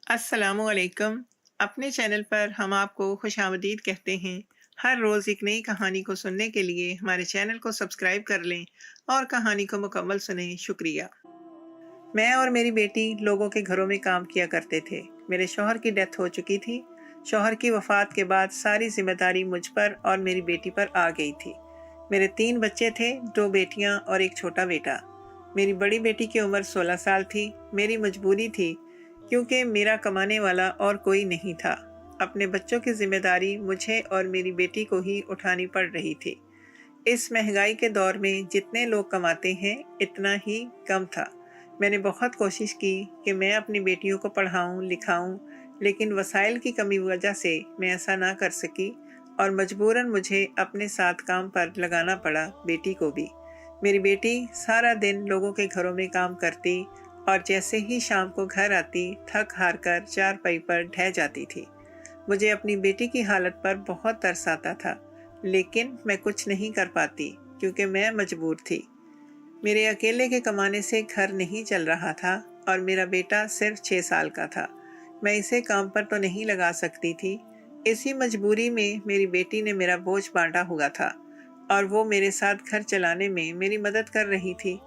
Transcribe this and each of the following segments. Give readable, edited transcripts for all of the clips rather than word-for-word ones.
अस्सलामुअलैकुम। अपने चैनल पर हम आपको खुशामदीद कहते हैं। हर रोज़ एक नई कहानी को सुनने के लिए हमारे चैनल को सब्सक्राइब कर लें और कहानी को मुकम्मल सुनें। शुक्रिया। मैं और मेरी बेटी लोगों के घरों में काम किया करते थे। मेरे शौहर की डेथ हो चुकी थी। शौहर की वफ़ात के बाद सारी जिम्मेदारी मुझ पर और मेरी बेटी पर आ गई थी। मेरे 3 बच्चे थे, 2 बेटियां और एक छोटा बेटा। मेरी बड़ी बेटी की उम्र 16 साल थी। मेरी मजबूरी थी क्योंकि मेरा कमाने वाला और कोई नहीं था। अपने बच्चों की जिम्मेदारी मुझे और मेरी बेटी को ही उठानी पड़ रही थी। इस महंगाई के दौर में जितने लोग कमाते हैं इतना ही कम था। मैंने बहुत कोशिश की कि मैं अपनी बेटियों को पढ़ाऊं लिखाऊं, लेकिन वसाइल की कमी वजह से मैं ऐसा ना कर सकी और मजबूरन मुझे अपने साथ काम पर लगाना पड़ा, बेटी को भी। मेरी बेटी सारा दिन लोगों के घरों में काम करती और जैसे ही शाम को घर आती थक हार कर चारपाई पर ढह जाती थी। मुझे अपनी बेटी की हालत पर बहुत तरस आता था, लेकिन मैं कुछ नहीं कर पाती क्योंकि मैं मजबूर थी। मेरे अकेले के कमाने से घर नहीं चल रहा था और मेरा बेटा सिर्फ 6 साल का था। मैं इसे काम पर तो नहीं लगा सकती थी। इसी मजबूरी में मेरी बेटी ने मेरा बोझ बांटा हुआ था और वो मेरे साथ घर चलाने में मेरी मदद कर रही थी।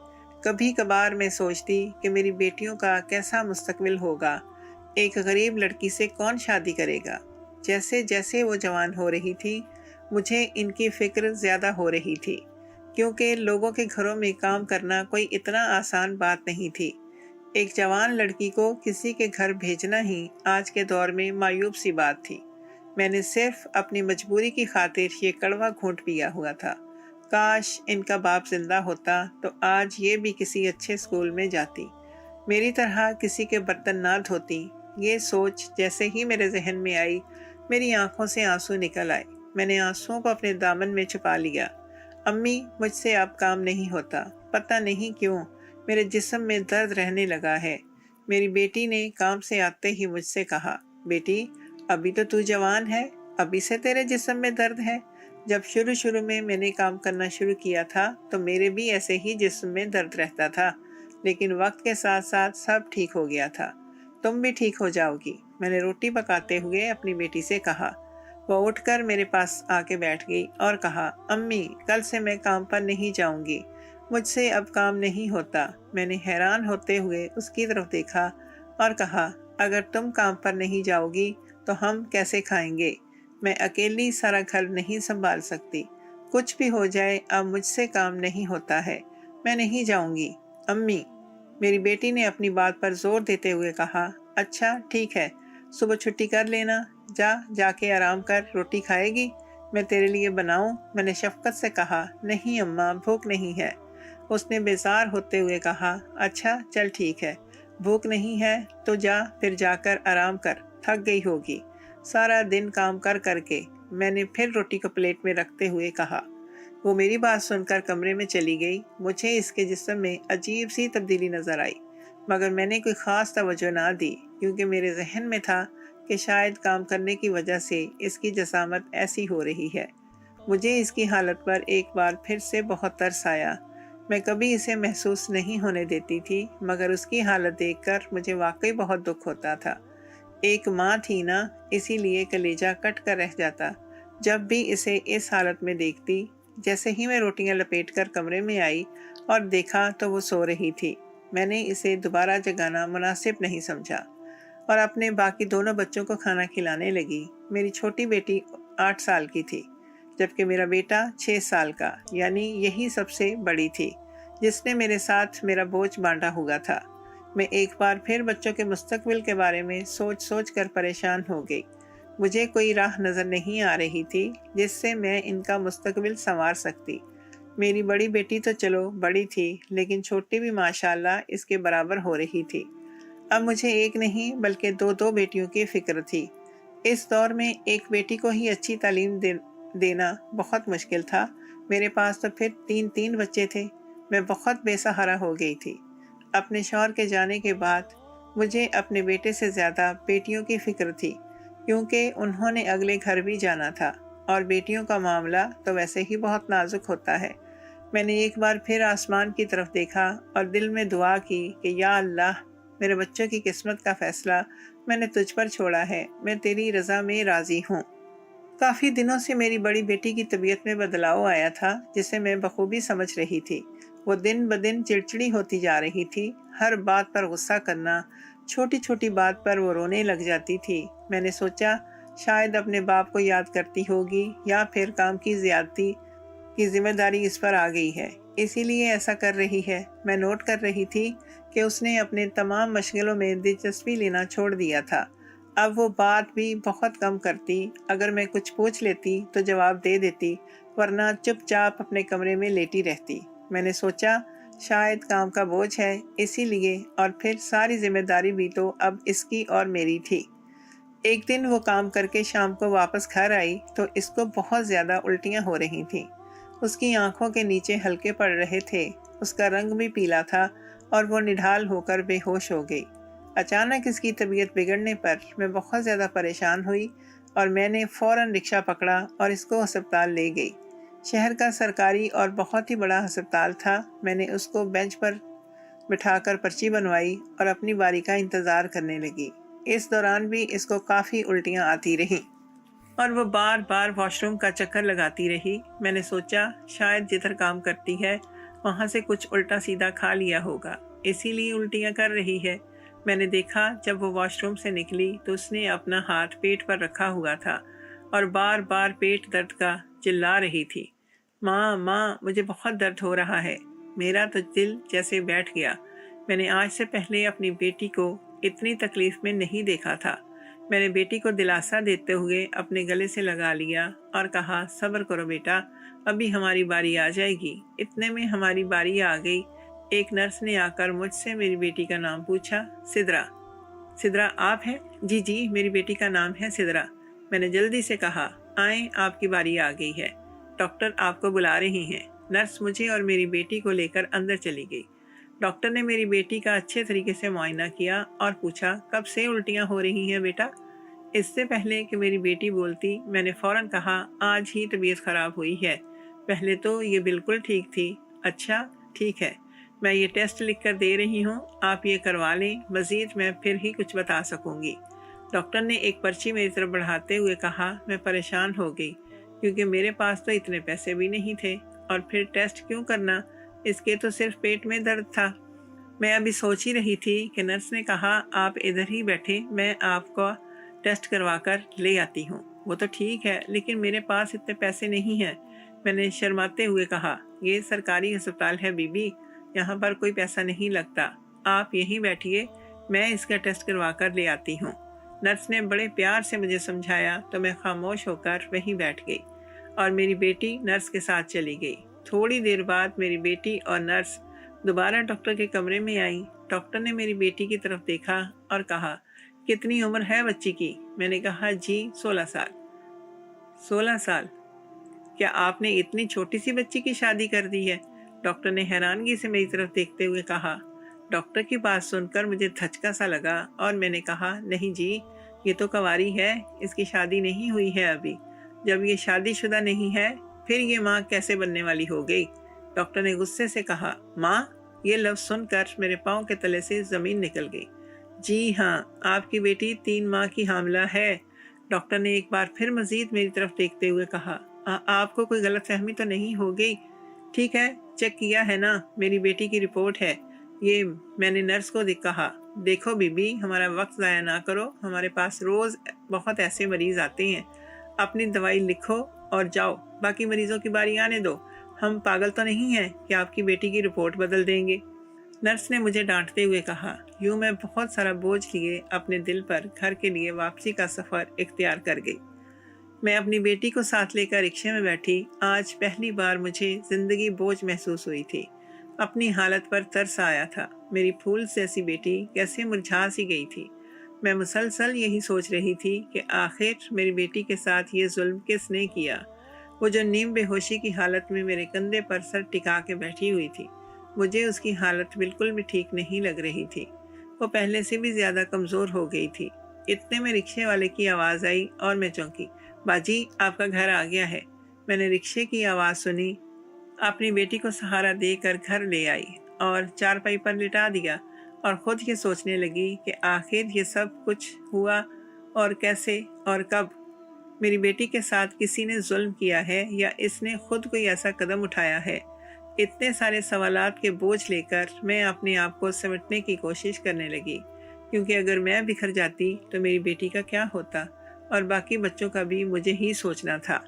कभी कभार मैं सोचती कि मेरी बेटियों का कैसा मुस्तकबिल होगा। एक गरीब लड़की से कौन शादी करेगा। जैसे जैसे वो जवान हो रही थी, मुझे इनकी फिक्र ज़्यादा हो रही थी, क्योंकि लोगों के घरों में काम करना कोई इतना आसान बात नहीं थी। एक जवान लड़की को किसी के घर भेजना ही आज के दौर में मायूब सी बात थी। मैंने सिर्फ अपनी मजबूरी की खातिर ये कड़वा घूंट पिया हुआ था। काश इनका बाप जिंदा होता तो आज ये भी किसी अच्छे स्कूल में जाती, मेरी तरह किसी के बर्तन ना धोती। ये सोच जैसे ही मेरे जहन में आई, मेरी आंखों से आंसू निकल आए। मैंने आंसुओं को अपने दामन में छुपा लिया। अम्मी, मुझसे अब काम नहीं होता। पता नहीं क्यों मेरे जिस्म में दर्द रहने लगा है। मेरी बेटी ने काम से आते ही मुझसे कहा, बेटी, अभी तो तू जवान है, अभी से तेरे जिस्म में दर्द है। जब शुरू शुरू में मैंने काम करना शुरू किया था तो मेरे भी ऐसे ही जिस्म में दर्द रहता था, लेकिन वक्त के साथ साथ सब ठीक हो गया था। तुम भी ठीक हो जाओगी, मैंने रोटी पकाते हुए अपनी बेटी से कहा। वह उठकर मेरे पास आके बैठ गई और कहा, अम्मी, कल से मैं काम पर नहीं जाऊंगी, मुझसे अब काम नहीं होता। मैंने हैरान होते हुए उसकी तरफ देखा और कहा, अगर तुम काम पर नहीं जाओगी तो हम कैसे खाएंगे। मैं अकेली सारा घर नहीं संभाल सकती। कुछ भी हो जाए, अब मुझसे काम नहीं होता है, मैं नहीं जाऊंगी। अम्मी, मेरी बेटी ने अपनी बात पर जोर देते हुए कहा, अच्छा ठीक है, सुबह छुट्टी कर लेना, जाके आराम कर। रोटी खाएगी? मैं तेरे लिए बनाऊं? मैंने शफकत से कहा। नहीं अम्मा, भूख नहीं है। उसने बेजार होते हुए कहा, अच्छा चल ठीक है, भूख नहीं है तो जा, फिर जाकर आराम कर, थक गई होगी सारा दिन काम कर करके। मैंने फिर रोटी को प्लेट में रखते हुए कहा। वो मेरी बात सुनकर कमरे में चली गई। मुझे इसके जिस्म में अजीब सी तब्दीली नजर आई, मगर मैंने कोई ख़ास तवज्जो ना दी, क्योंकि मेरे जहन में था कि शायद काम करने की वजह से इसकी जसामत ऐसी हो रही है। मुझे इसकी हालत पर एक बार फिर से बहुत तरस आया। मैं कभी इसे महसूस नहीं होने देती थी, मगर उसकी हालत देखकर मुझे वाकई बहुत दुख होता था। एक माँ थी ना, इसीलिए कलेजा कट कर रह जाता जब भी इसे इस हालत में देखती। जैसे ही मैं रोटियां लपेटकर कमरे में आई और देखा तो वो सो रही थी। मैंने इसे दोबारा जगाना मुनासिब नहीं समझा और अपने बाकी दोनों बच्चों को खाना खिलाने लगी। मेरी छोटी बेटी 8 साल की थी, जबकि मेरा बेटा 6 साल का, यानी यही सबसे बड़ी थी, जिसने मेरे साथ मेरा बोझ बांटा हुआ था। मैं एक बार फिर बच्चों के मुस्तकबिल के बारे में सोच सोच कर परेशान हो गई। मुझे कोई राह नज़र नहीं आ रही थी जिससे मैं इनका मुस्तकबिल संवार सकती। मेरी बड़ी बेटी तो चलो बड़ी थी, लेकिन छोटी भी माशाल्लाह इसके बराबर हो रही थी। अब मुझे एक नहीं बल्कि दो दो बेटियों की फिक्र थी। इस दौर में एक बेटी को ही अच्छी तालीम देना बहुत मुश्किल था। मेरे पास तो फिर तीन तीन बच्चे थे। मैं बहुत बेसहारा हो गई थी। अपने शौहर के जाने के बाद मुझे अपने बेटे से ज़्यादा बेटियों की फिक्र थी, क्योंकि उन्होंने अगले घर भी जाना था और बेटियों का मामला तो वैसे ही बहुत नाजुक होता है। मैंने एक बार फिर आसमान की तरफ देखा और दिल में दुआ की कि या अल्लाह, मेरे बच्चों की किस्मत का फैसला मैंने तुझ पर छोड़ा है। मैं तेरी रज़ा में राज़ी हूँ। काफ़ी दिनों से मेरी बड़ी बेटी की तबीयत में बदलाव आया था, जिसे मैं बखूबी समझ रही थी। वो दिन ब दिन चिड़चिड़ी होती जा रही थी। हर बात पर गुस्सा करना, छोटी-छोटी बात पर वो रोने लग जाती थी। मैंने सोचा शायद अपने बाप को याद करती होगी या फिर काम की ज़्यादती की जिम्मेदारी इस पर आ गई है, इसीलिए ऐसा कर रही है। मैं नोट कर रही थी कि उसने अपने तमाम मशगलों में दिलचस्पी लेना छोड़ दिया था। अब वो बात भी बहुत कम करती। अगर मैं कुछ पूछ लेती तो जवाब दे देती, वरना चुपचाप अपने कमरे में लेटी रहती। मैंने सोचा शायद काम का बोझ है, इसीलिए। और फिर सारी जिम्मेदारी भी तो अब इसकी और मेरी थी। एक दिन वो काम करके शाम को वापस घर आई तो इसको बहुत ज़्यादा उल्टियाँ हो रही थीं। उसकी आंखों के नीचे हल्के पड़ रहे थे। उसका रंग भी पीला था और वो निढाल होकर बेहोश हो गई। अचानक इसकी तबीयत बिगड़ने पर मैं बहुत ज़्यादा परेशान हुई और मैंने फ़ौरन रिक्शा पकड़ा और इसको अस्पताल ले गई। शहर का सरकारी और बहुत ही बड़ा अस्पताल था। मैंने उसको बेंच पर बिठाकर पर्ची बनवाई और अपनी बारी का इंतज़ार करने लगी। इस दौरान भी इसको काफ़ी उल्टियाँ आती रहीं और वो बार बार वॉशरूम का चक्कर लगाती रही। मैंने सोचा शायद जिधर काम करती है वहाँ से कुछ उल्टा सीधा खा लिया होगा, इसीलिए उल्टियाँ कर रही है। मैंने देखा जब वो वॉशरूम से निकली तो उसने अपना हाथ पेट पर रखा हुआ था और बार बार पेट दर्द का चिल्ला रही थी। माँ माँ, मुझे बहुत दर्द हो रहा है। मेरा तो दिल जैसे बैठ गया। मैंने आज से पहले अपनी बेटी को इतनी तकलीफ में नहीं देखा था। मैंने बेटी को दिलासा देते हुए अपने गले से लगा लिया और कहा, सब्र करो बेटा, अभी हमारी बारी आ जाएगी। इतने में हमारी बारी आ गई। एक नर्स ने आकर मुझसे मेरी बेटी का नाम पूछा। सिद्रा। सिद्रा आप हैं? जी जी, मेरी बेटी का नाम है सिद्रा। मैंने जल्दी से कहा, आए, आपकी बारी आ गई है, डॉक्टर आपको बुला रही हैं। नर्स मुझे और मेरी बेटी को लेकर अंदर चली गई। डॉक्टर ने मेरी बेटी का अच्छे तरीके से मुआयना किया और पूछा, कब से उल्टियाँ हो रही हैं बेटा? इससे पहले कि मेरी बेटी बोलती, मैंने फ़ौरन कहा, आज ही तबीयत ख़राब हुई है। पहले तो ये बिल्कुल ठीक थी। अच्छा, ठीक है, मैं ये टेस्ट लिख कर दे रही हूँ, आप ये करवा लें। मज़ीद मैं फिर ही कुछ बता सकूँगी। डॉक्टर ने एक पर्ची मेरी तरफ बढ़ाते हुए कहा। मैं परेशान हो गई क्योंकि मेरे पास तो इतने पैसे भी नहीं थे और फिर टेस्ट क्यों करना, इसके तो सिर्फ पेट में दर्द था। मैं अभी सोच ही रही थी कि नर्स ने कहा, आप इधर ही बैठे, मैं आपको टेस्ट करवा कर ले आती हूँ। वो तो ठीक है, लेकिन मेरे पास इतने पैसे नहीं हैं। मैंने शर्माते हुए कहा, ये सरकारी अस्पताल है बीबी, यहाँ पर कोई पैसा नहीं लगता। आप यहीं बैठिए, मैं इसका टेस्ट करवा कर ले आती हूँ। नर्स ने बड़े प्यार से मुझे समझाया तो मैं खामोश होकर वहीं बैठ गई और मेरी बेटी नर्स के साथ चली गई। थोड़ी देर बाद मेरी बेटी और नर्स दोबारा डॉक्टर के कमरे में आई। डॉक्टर ने मेरी बेटी की तरफ देखा और कहा, कितनी उम्र है बच्ची की? मैंने कहा, जी 16 साल। 16 साल? क्या आपने इतनी छोटी सी बच्ची की शादी कर दी है? डॉक्टर ने हैरानगी से मेरी तरफ देखते हुए कहा। डॉक्टर की बात सुनकर मुझे धचका सा लगा और मैंने कहा, नहीं जी, ये तो कंवारी है, इसकी शादी नहीं हुई है अभी। जब ये शादीशुदा नहीं है फिर ये माँ कैसे बनने वाली हो गई? डॉक्टर ने गुस्से से कहा। माँ? ये लफ्ज़ सुनकर मेरे पाँव के तले से ज़मीन निकल गई। जी हाँ, आपकी बेटी 3 माह की हामिला है। डॉक्टर ने एक बार फिर मजीद मेरी तरफ देखते हुए कहा, आपको कोई गलतफहमी तो नहीं हो गई? ठीक है, चेक किया है ना, मेरी बेटी की रिपोर्ट है ये। मैंने नर्स को कहा, देखो बीबी, हमारा वक्त ज़ाया ना करो, हमारे पास रोज़ बहुत ऐसे मरीज़ आते हैं। अपनी दवाई लिखो और जाओ, बाकी मरीज़ों की बारी आने दो। हम पागल तो नहीं हैं कि आपकी बेटी की रिपोर्ट बदल देंगे। नर्स ने मुझे डांटते हुए कहा। यूँ मैं बहुत सारा बोझ लिए अपने दिल पर घर के लिए वापसी का सफ़र इख्तियार कर गई। मैं अपनी बेटी को साथ लेकर रिक्शे में बैठी। आज पहली बार मुझे ज़िंदगी बोझ महसूस हुई थी। अपनी हालत पर तरस आया था। मेरी फूल जैसी बेटी कैसे मुरझा सी गई थी। मैं मुसलसल यही सोच रही थी कि आखिर मेरी बेटी के साथ ये जुल्म किसने किया। वो जो नीम बेहोशी की हालत में मेरे कंधे पर सर टिका के बैठी हुई थी, मुझे उसकी हालत बिल्कुल भी ठीक नहीं लग रही थी। वो पहले से भी ज़्यादा कमज़ोर हो गई थी। इतने में रिक्शे वाले की आवाज़ आई और मैं चौंकी। बाजी, आपका घर आ गया है। मैंने रिक्शे की आवाज़ सुनी, अपनी बेटी को सहारा देकर घर ले आई और चारपाई पर लिटा दिया और ख़ुद ये सोचने लगी कि आखिर ये सब कुछ हुआ और कैसे और कब। मेरी बेटी के साथ किसी ने जुल्म किया है या इसने खुद कोई ऐसा कदम उठाया है? इतने सारे सवालात के बोझ लेकर मैं अपने आप को समेटने की कोशिश करने लगी, क्योंकि अगर मैं बिखर जाती तो मेरी बेटी का क्या होता और बाकी बच्चों का भी मुझे ही सोचना था।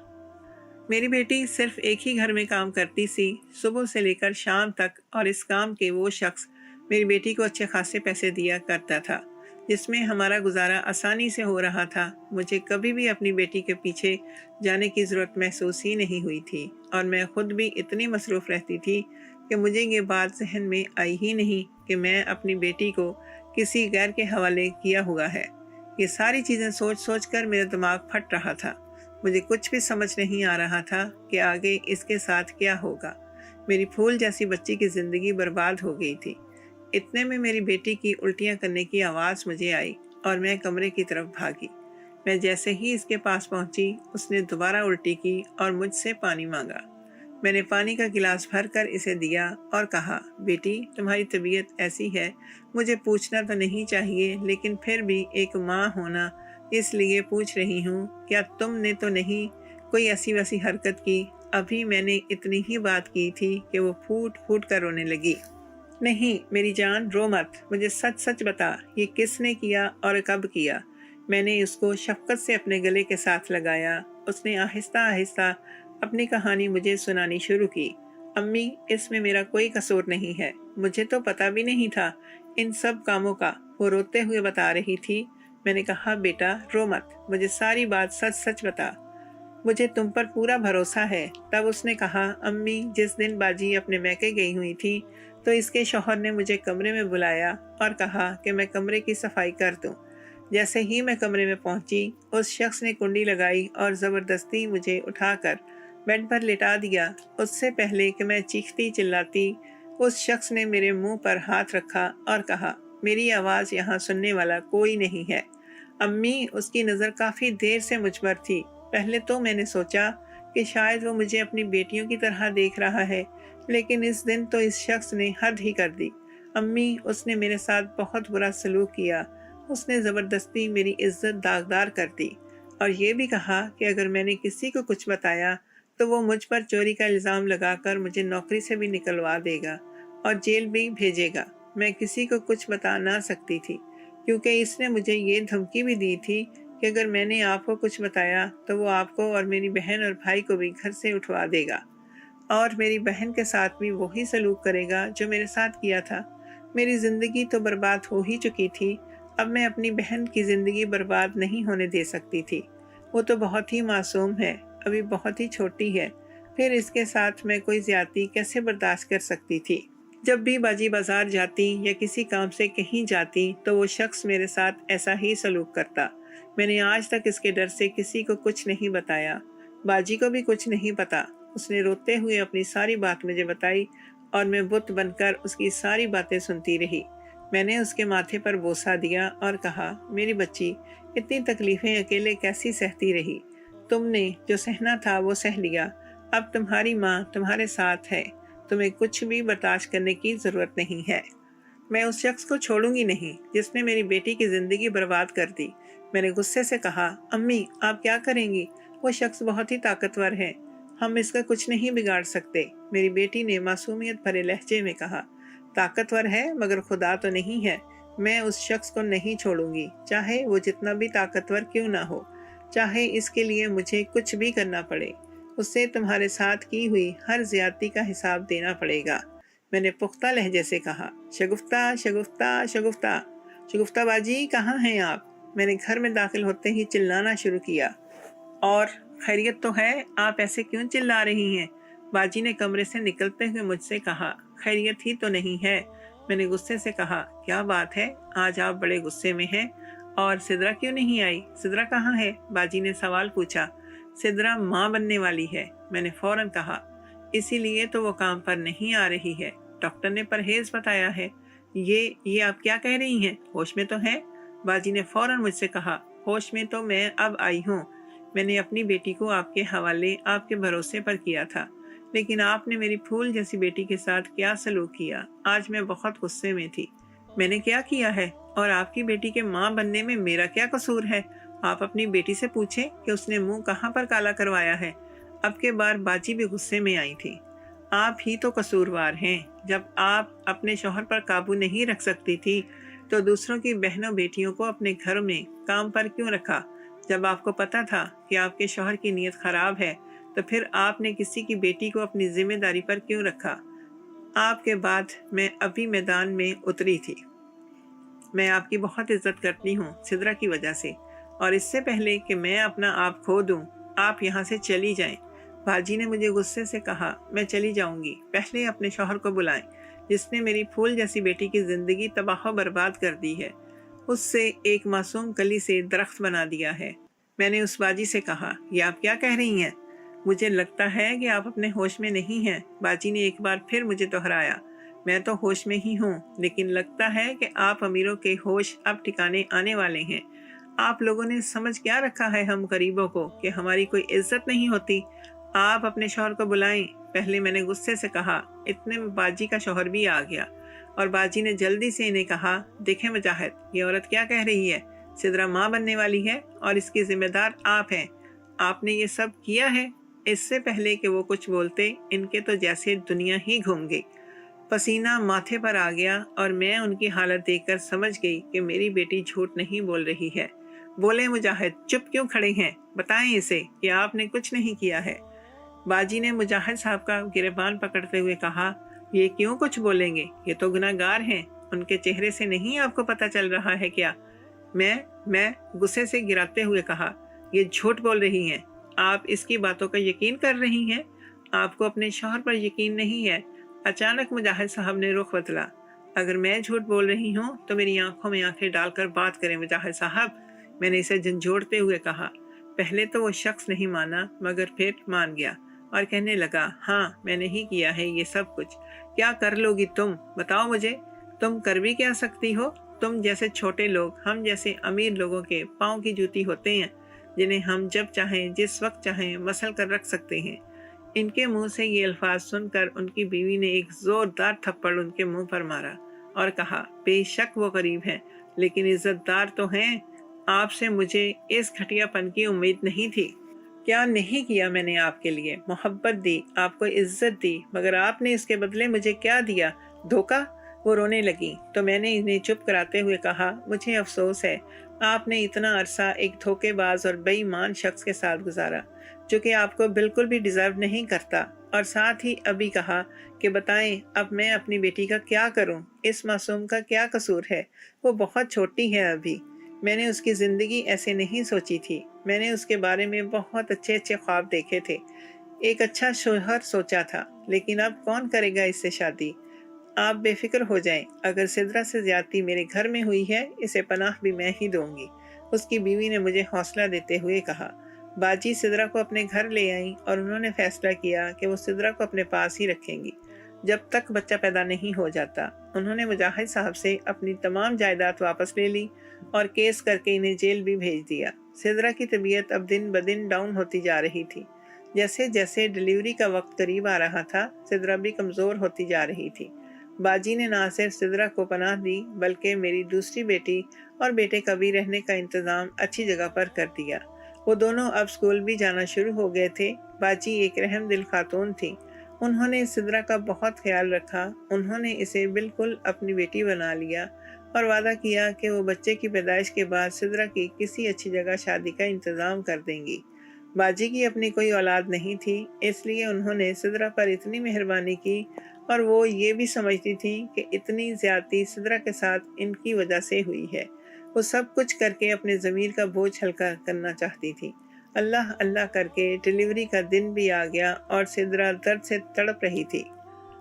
मेरी बेटी सिर्फ एक ही घर में काम करती सी, सुबह से लेकर शाम तक, और इस काम के वो शख्स मेरी बेटी को अच्छे खासे पैसे दिया करता था, जिसमें हमारा गुजारा आसानी से हो रहा था। मुझे कभी भी अपनी बेटी के पीछे जाने की ज़रूरत महसूस ही नहीं हुई थी, और मैं खुद भी इतनी मसरूफ़ रहती थी कि मुझे ये बात जहन में आई ही नहीं कि मैं अपनी बेटी को किसी गैर के हवाले किया हुआ है। ये सारी चीज़ें सोच सोच कर मेरा दिमाग फट रहा था। मुझे कुछ भी समझ नहीं आ रहा था कि आगे इसके साथ क्या होगा। मेरी फूल जैसी बच्ची की ज़िंदगी बर्बाद हो गई थी। इतने में मेरी बेटी की उल्टियाँ करने की आवाज़ मुझे आई और मैं कमरे की तरफ भागी। मैं जैसे ही इसके पास पहुंची, उसने दोबारा उल्टी की और मुझसे पानी मांगा। मैंने पानी का गिलास भरकर इसे दिया और कहा, बेटी तुम्हारी तबीयत ऐसी है, मुझे पूछना तो नहीं चाहिए, लेकिन फिर भी एक माँ होना इसलिए पूछ रही हूँ, क्या तुमने तो नहीं कोई ऐसी वैसी हरकत की? अभी मैंने इतनी ही बात की थी कि वो फूट फूट कर रोने लगी। नहीं मेरी जान, रो मत, मुझे सच सच बता, ये किसने किया और कब किया? मैंने उसको शफकत से अपने गले के साथ लगाया। उसने आहिस्ता आहिस्ता अपनी कहानी मुझे सुनानी शुरू की। अम्मी, इसमें मेरा कोई कसूर नहीं है, मुझे तो पता भी नहीं था इन सब कामों का, वो रोते हुए बता रही थी। मैंने कहा, बेटा रो मत, मुझे सारी बात सच सच बता, मुझे तुम पर पूरा भरोसा है। तब उसने कहा, अम्मी, जिस दिन बाजी अपने मैके गई हुई थी तो इसके शौहर ने मुझे कमरे में बुलाया और कहा कि मैं कमरे की सफाई कर दूं। जैसे ही मैं कमरे में पहुंची, उस शख्स ने कुंडी लगाई और ज़बरदस्ती मुझे उठाकर बेड पर लिटा दिया। उससे पहले कि मैं चीखती चिल्लाती, उस शख्स ने मेरे मुंह पर हाथ रखा और कहा, मेरी आवाज़ यहाँ सुनने वाला कोई नहीं है। अम्मी, उसकी नज़र काफ़ी देर से मुझ पर थी। पहले तो मैंने सोचा कि शायद वो मुझे अपनी बेटियों की तरह देख रहा है, लेकिन इस दिन तो इस शख्स ने हद ही कर दी। अम्मी, उसने मेरे साथ बहुत बुरा सलूक किया। उसने ज़बरदस्ती मेरी इज्जत दागदार कर दी और ये भी कहा कि अगर मैंने किसी को कुछ बताया तो वो मुझ पर चोरी का इल्ज़ाम लगाकर मुझे नौकरी से भी निकलवा देगा और जेल भी भेजेगा। मैं किसी को कुछ बता ना सकती थी, क्योंकि इसने मुझे ये धमकी भी दी थी कि अगर मैंने आपको कुछ बताया तो वो आपको और मेरी बहन और भाई को भी घर से उठवा देगा और मेरी बहन के साथ भी वही सलूक करेगा जो मेरे साथ किया था। मेरी ज़िंदगी तो बर्बाद हो ही चुकी थी, अब मैं अपनी बहन की ज़िंदगी बर्बाद नहीं होने दे सकती थी। वो तो बहुत ही मासूम है, अभी बहुत ही छोटी है, फिर इसके साथ मैं कोई ज़्यादती कैसे बर्दाश्त कर सकती थी? जब भी बाजी बाजार जाती या किसी काम से कहीं जाती तो वो शख्स मेरे साथ ऐसा ही सलूक करता। मैंने आज तक इसके डर से किसी को कुछ नहीं बताया। बाजी को भी कुछ नहीं पता। उसने रोते हुए अपनी सारी बात मुझे बताई और मैं बुत बनकर उसकी सारी बातें सुनती रही। मैंने उसके माथे पर बोसा दिया और कहा, मेरी बच्ची, इतनी तकलीफ़ें अकेले कैसी सहती रही? तुमने जो सहना था वो सह लिया। अब तुम्हारी माँ तुम्हारे साथ है, तुम्हें कुछ भी बर्दाश्त करने की ज़रूरत नहीं है। मैं उस शख्स को छोड़ूंगी नहीं जिसने मेरी बेटी की ज़िंदगी बर्बाद कर दी। मैंने गुस्से से कहा, अम्मी आप क्या करेंगी? वो शख्स बहुत ही ताकतवर है, हम इसका कुछ नहीं बिगाड़ सकते। मेरी बेटी ने मासूमियत भरे लहजे में कहा, ताकतवर है मगर खुदा तो नहीं है। मैं उस शख्स को नहीं छोड़ूंगी, चाहे वो जितना भी ताकतवर क्यों ना हो, चाहे इसके लिए मुझे कुछ भी करना पड़े। उससे तुम्हारे साथ की हुई हर ज्यादती का हिसाब देना पड़ेगा। मैंने पुख्ता लहजे से कहा, शगुफ्ता शगुफ्ता शगुफ्ता, शगुफ्ता बाजी कहाँ हैं आप? मैंने घर में दाखिल होते ही चिल्लाना शुरू किया। और खैरियत तो है, आप ऐसे क्यों चिल्ला रही हैं? बाजी ने कमरे से निकलते हुए मुझसे कहा, खैरियत ही तो नहीं है। मैंने गुस्से से कहा, क्या बात है, आज आप बड़े गुस्से में हैं? और सिद्रा क्यों नहीं आई? सिद्रा कहाँ है? बाजी ने सवाल पूछा। सिद्रा माँ बनने वाली है, मैंने फौरन कहा। इसीलिए तो वो काम पर नहीं आ रही है, डॉक्टर ने परहेज बताया है। ये आप क्या कह रही हैं? होश में तो हैं? बाजी ने फौरन मुझसे कहा, होश में तो मैं अब आई हूँ। मैंने अपनी बेटी को आपके हवाले, आपके भरोसे पर किया था, लेकिन आपने मेरी फूल जैसी बेटी के साथ क्या सलूक किया। आज मैं बहुत गुस्से में थी। मैंने क्या किया है और आपकी बेटी के माँ बनने में मेरा क्या कसूर है? आप अपनी बेटी से पूछें कि उसने मुंह कहाँ पर काला करवाया है। अब के बार बाजी भी गुस्से में आई थी। आप ही तो कसूरवार हैं। जब आप अपने शौहर पर काबू नहीं रख सकती थी तो दूसरों की बहनों बेटियों को अपने घर में काम पर क्यों रखा? जब आपको पता था कि आपके शौहर की नीयत खराब है तो फिर आपने किसी की बेटी को अपनी जिम्मेदारी पर क्यों रखा? आपके बाद मैं अभी मैदान में उतरी थी। मैं आपकी बहुत इज्जत करती हूँ सिद्रा की वजह से, और इससे पहले कि मैं अपना आप खो दूँ, आप यहाँ से चली जाएं। बाजी ने मुझे गुस्से से कहा, मैं चली जाऊंगी, पहले अपने शौहर को बुलाएं, जिसने मेरी फूल जैसी बेटी की जिंदगी तबाह बर्बाद कर दी है। उससे एक मासूम कली से दरख्त बना दिया है। मैंने उस बाजी से कहा, ये आप क्या कह रही हैं? मुझे लगता है कि आप अपने होश में नहीं हैं। बाजी ने एक बार फिर मुझे दोहराया। मैं तो होश में ही हूँ, लेकिन लगता है कि आप अमीरों के होश अब ठिकाने आने वाले हैं। आप लोगों ने समझ क्या रखा है हम गरीबों को कि हमारी कोई इज्जत नहीं होती? आप अपने शौहर को बुलाएं, पहले मैंने गुस्से से कहा। इतने में बाजी का शौहर भी आ गया और बाजी ने जल्दी से इन्हें कहा, देखें मुजाहिद, ये औरत क्या कह रही है? सिद्रा माँ बनने वाली है और इसकी जिम्मेदार आप हैं। आपने ये सब किया है। इससे पहले कि वो कुछ बोलते, इनके तो जैसे दुनिया ही घूम गई। पसीना माथे पर आ गया और मैं उनकी हालत देखकर समझ गई कि मेरी बेटी झूठ नहीं बोल रही है। बोले मुजाहिद, चुप क्यों खड़े हैं? बताएं इसे कि आपने कुछ नहीं किया है। बाजी ने मुजाहिद साहब का गिरबान पकड़ते हुए कहा, ये क्यों कुछ बोलेंगे? ये तो गुनाहगार हैं। उनके चेहरे से नहीं आपको पता चल रहा है क्या? मैं गुस्से से गिराते हुए कहा, ये झूठ बोल रही हैं। आप इसकी बातों का यकीन कर रही हैं? आपको अपने शौहर पर यकीन नहीं है? अचानक मुजाहिद साहब ने रुख बदला। अगर मैं झूठ बोल रही हूँ तो मेरी आंखों में आंखें डालकर बात करें मुजाहिद साहब, मैंने इसे झंझोड़ते हुए कहा। पहले तो वो शख्स नहीं माना, मगर फिर मान गया और कहने लगा, हाँ मैंने ही किया है ये सब कुछ। क्या कर लोगी तुम? बताओ मुझे, तुम कर भी क्या सकती हो? तुम जैसे छोटे लोग हम जैसे अमीर लोगों के पाँव की जूती होते हैं, जिन्हें हम जब चाहें जिस वक्त चाहें मसल कर रख सकते हैं। इनके मुंह से ये अल्फाज सुनकर उनकी बीवी ने एक जोरदार थप्पड़ उनके मुंह पर मारा और कहा, बेशक वो गरीब हैं, लेकिन इज्जतदार तो हैं। आपसे मुझे इस घटियापन की उम्मीद नहीं थी। क्या नहीं किया मैंने आपके लिए? मोहब्बत दी, आपको इज्जत दी, मगर आपने इसके बदले मुझे क्या दिया? धोखा। वो रोने लगी तो मैंने इन्हें चुप कराते हुए कहा, मुझे अफसोस है, आपने इतना अरसा एक धोखेबाज और बेईमान शख्स के साथ गुजारा जो कि आपको बिल्कुल भी डिजर्व नहीं करता। और साथ ही अभी कहा कि बताएं अब मैं अपनी बेटी का क्या करूं? इस मासूम का क्या कसूर है? वो बहुत छोटी है अभी। मैंने उसकी ज़िंदगी ऐसे नहीं सोची थी। मैंने उसके बारे में बहुत अच्छे अच्छे ख्वाब देखे थे, एक अच्छा शौहर सोचा था, लेकिन अब कौन करेगा इससे शादी? आप बेफिक्र हो जाएं, अगर सिद्रा से ज्यादती मेरे घर में हुई है, इसे पनाह भी मैं ही दूंगी, उसकी बीवी ने मुझे हौसला देते हुए कहा। बाजी सिद्रा को अपने घर ले आई और उन्होंने फैसला किया कि वो सिद्रा को अपने पास ही रखेंगी जब तक बच्चा पैदा नहीं हो जाता। उन्होंने मुजाहिद साहब से अपनी तमाम जायदाद वापस ले ली और केस करके इन्हें जेल भी भेज दिया। सिद्रा की तबीयत अब दिन ब दिन डाउन होती जा रही थी। जैसे जैसे डिलीवरी का वक्त करीब आ रहा था, सिद्रा भी कमज़ोर होती जा रही थी। बाजी ने ना सिर्फ सिद्रा को पनाह दी, बल्कि मेरी दूसरी बेटी और बेटे का भी रहने का इंतज़ाम अच्छी जगह पर कर दिया। वो दोनों अब स्कूल भी जाना शुरू हो गए थे। बाजी एक रहमदिल खातून थी। उन्होंने सिद्रा का बहुत ख्याल रखा। उन्होंने इसे बिल्कुल अपनी बेटी बना लिया और वादा किया कि वो बच्चे की पैदाइश के बाद सिद्रा की किसी अच्छी जगह शादी का इंतज़ाम कर देंगी। बाजी की अपनी कोई औलाद नहीं थी, इसलिए उन्होंने सिद्रा पर इतनी मेहरबानी की और वो ये भी समझती थी कि इतनी ज़्यादती सिद्रा के साथ इनकी वजह से हुई है। वो सब कुछ करके अपने ज़मीर का बोझ हल्का करना चाहती थी। अल्लाह अल्लाह करके डिलीवरी का दिन भी आ गया और सिद्रा दर्द से तड़प रही थी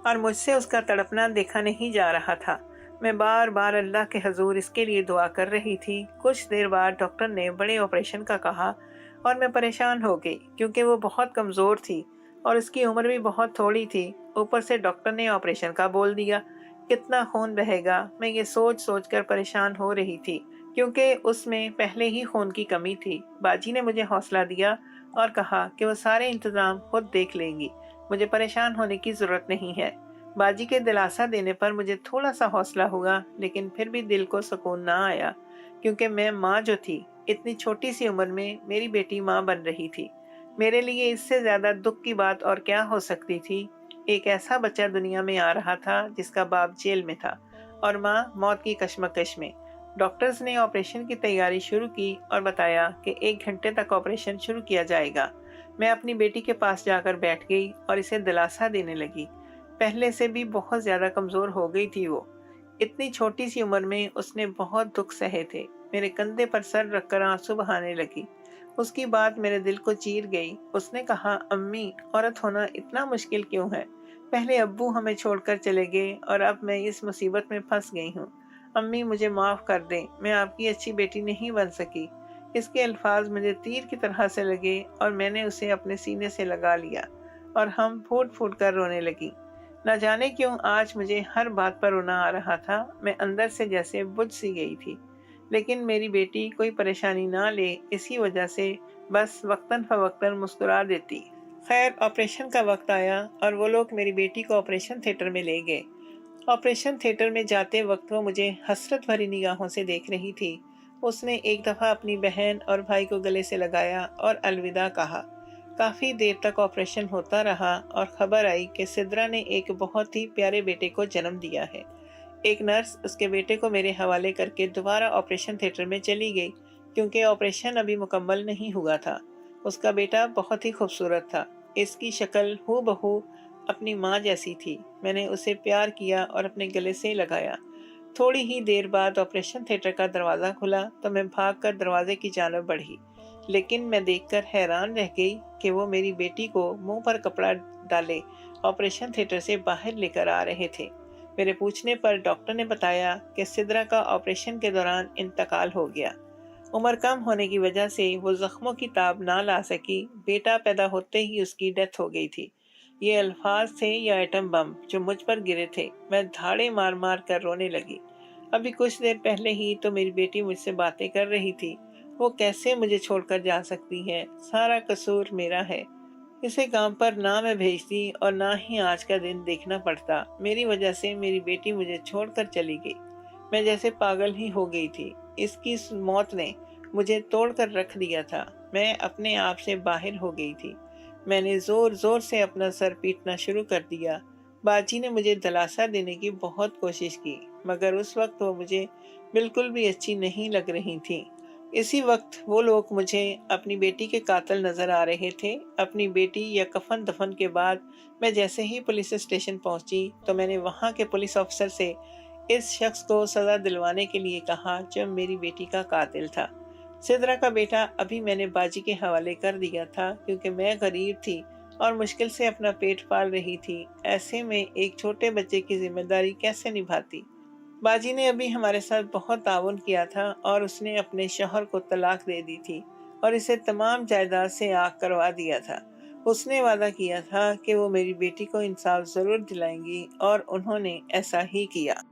और मुझसे उसका तड़पना देखा नहीं जा रहा था। मैं बार बार अल्लाह के हजूर इसके लिए दुआ कर रही थी। कुछ देर बाद डॉक्टर ने बड़े ऑपरेशन का कहा और मैं परेशान हो गई, क्योंकि वो बहुत कमज़ोर थी और उसकी उम्र भी बहुत थोड़ी थी। ऊपर से डॉक्टर ने ऑपरेशन का बोल दिया। कितना खून बहेगा, मैं ये सोच सोच कर परेशान हो रही थी, क्योंकि उसमें पहले ही खून की कमी थी। बाजी ने मुझे हौसला दिया और कहा कि वो सारे इंतज़ाम खुद देख लेंगी, मुझे परेशान होने की ज़रूरत नहीं है। बाजी के दिलासा देने पर मुझे थोड़ा सा हौसला हुआ, लेकिन फिर भी दिल को सुकून ना आया, क्योंकि मैं माँ जो थी, इतनी छोटी सी उम्र में मेरी बेटी माँ बन रही थी। मेरे लिए इससे ज्यादा दुख की बात और क्या हो सकती थी। एक ऐसा बच्चा दुनिया में आ रहा था जिसका बाप जेल में था और माँ मौत की कश्मकश में। डॉक्टर्स ने ऑपरेशन की तैयारी शुरू की और बताया कि 1 घंटे तक ऑपरेशन शुरू किया जाएगा। मैं अपनी बेटी के पास जाकर बैठ गई और इसे दिलासा देने लगी। पहले से भी बहुत ज्यादा कमजोर हो गई थी वो। इतनी छोटी सी उम्र में उसने बहुत दुख सहे थे। मेरे कंधे पर सर रखकर आंसू बहाने लगी। उसकी बात मेरे दिल को चीर गई। उसने कहा, अम्मी, औरत होना इतना मुश्किल क्यों है? पहले अब्बू हमें छोड़कर चले गए और अब मैं इस मुसीबत में फंस गई हूँ। अम्मी, मुझे माफ कर दें, मैं आपकी अच्छी बेटी नहीं बन सकी। इसके अल्फाज मुझे तीर की तरह से लगे और मैंने उसे अपने सीने से लगा लिया और हम फूट फूट कर रोने लगी। न जाने क्यों आज मुझे हर बात पर रोना आ रहा था। मैं अंदर से जैसे बुझ सी गई थी, लेकिन मेरी बेटी कोई परेशानी ना ले, इसी वजह से बस वक्तन फवक्तन मुस्कुरा देती। खैर, ऑपरेशन का वक्त आया और वो लोग मेरी बेटी को ऑपरेशन थिएटर में ले गए। ऑपरेशन थिएटर में जाते वक्त वो मुझे हसरत भरी निगाहों से देख रही थी। उसने एक दफ़ा अपनी बहन और भाई को गले से लगाया और अलविदा कहा। काफ़ी देर तक ऑपरेशन होता रहा और खबर आई कि सिद्रा ने एक बहुत ही प्यारे बेटे को जन्म दिया है। एक नर्स उसके बेटे को मेरे हवाले करके दोबारा ऑपरेशन थिएटर में चली गई, क्योंकि ऑपरेशन अभी मुकम्मल नहीं हुआ था। उसका बेटा बहुत ही खूबसूरत था। इसकी शक्ल हूबहू अपनी माँ जैसी थी। मैंने उसे प्यार किया और अपने गले से लगाया। थोड़ी ही देर बाद ऑपरेशन थिएटर का दरवाज़ा खुला तो मैं भागकर दरवाजे की जानब बढ़ी, लेकिन मैं देखकर हैरान रह गई कि वो मेरी बेटी को मुंह पर कपड़ा डाले ऑपरेशन थिएटर से बाहर लेकर आ रहे थे। मेरे पूछने पर डॉक्टर ने बताया कि सिद्रा का ऑपरेशन के दौरान इंतकाल हो गया। उम्र कम होने की वजह से वो जख्मों की ताब ना ला सकी। बेटा पैदा होते ही उसकी डेथ हो गई थी। ये अल्फाज थे या एटम बम जो मुझ पर गिरे थे। मैं धाड़े मार मार कर रोने लगी। अभी कुछ देर पहले ही तो मेरी बेटी मुझसे बातें कर रही थी। वो कैसे मुझे छोड़कर जा सकती है? सारा कसूर मेरा है। इसे काम पर ना मैं भेजती और ना ही आज का दिन देखना पड़ता। मेरी वजह से मेरी बेटी मुझे छोड़कर चली गई। मैं जैसे पागल ही हो गई थी। इसकी इस मौत ने मुझे तोड़कर रख दिया था। मैं अपने आप से बाहर हो गई थी। मैंने जोर जोर से अपना सर पीटना शुरू कर दिया। बाजी ने मुझे दिलासा देने की बहुत कोशिश की, मगर उस वक्त वो मुझे बिल्कुल भी अच्छी नहीं लग रही थी। इसी वक्त वो लोग मुझे अपनी बेटी के कातिल नजर आ रहे थे। अपनी बेटी या कफन दफन के बाद मैं जैसे ही पुलिस स्टेशन पहुंची तो मैंने वहां के पुलिस अफसर से इस शख्स को सजा दिलवाने के लिए कहा जो मेरी बेटी का कातिल था। सिद्रा का बेटा अभी मैंने बाजी के हवाले कर दिया था, क्योंकि मैं गरीब थी और मुश्किल से अपना पेट पाल रही थी। ऐसे में एक छोटे बच्चे की जिम्मेदारी कैसे निभाती? बाजी ने अभी हमारे साथ बहुत ताउन किया था और उसने अपने शौहर को तलाक दे दी थी और इसे तमाम जायदाद से आग करवा दिया था। उसने वादा किया था कि वो मेरी बेटी को इंसाफ जरूर दिलाएंगी और उन्होंने ऐसा ही किया।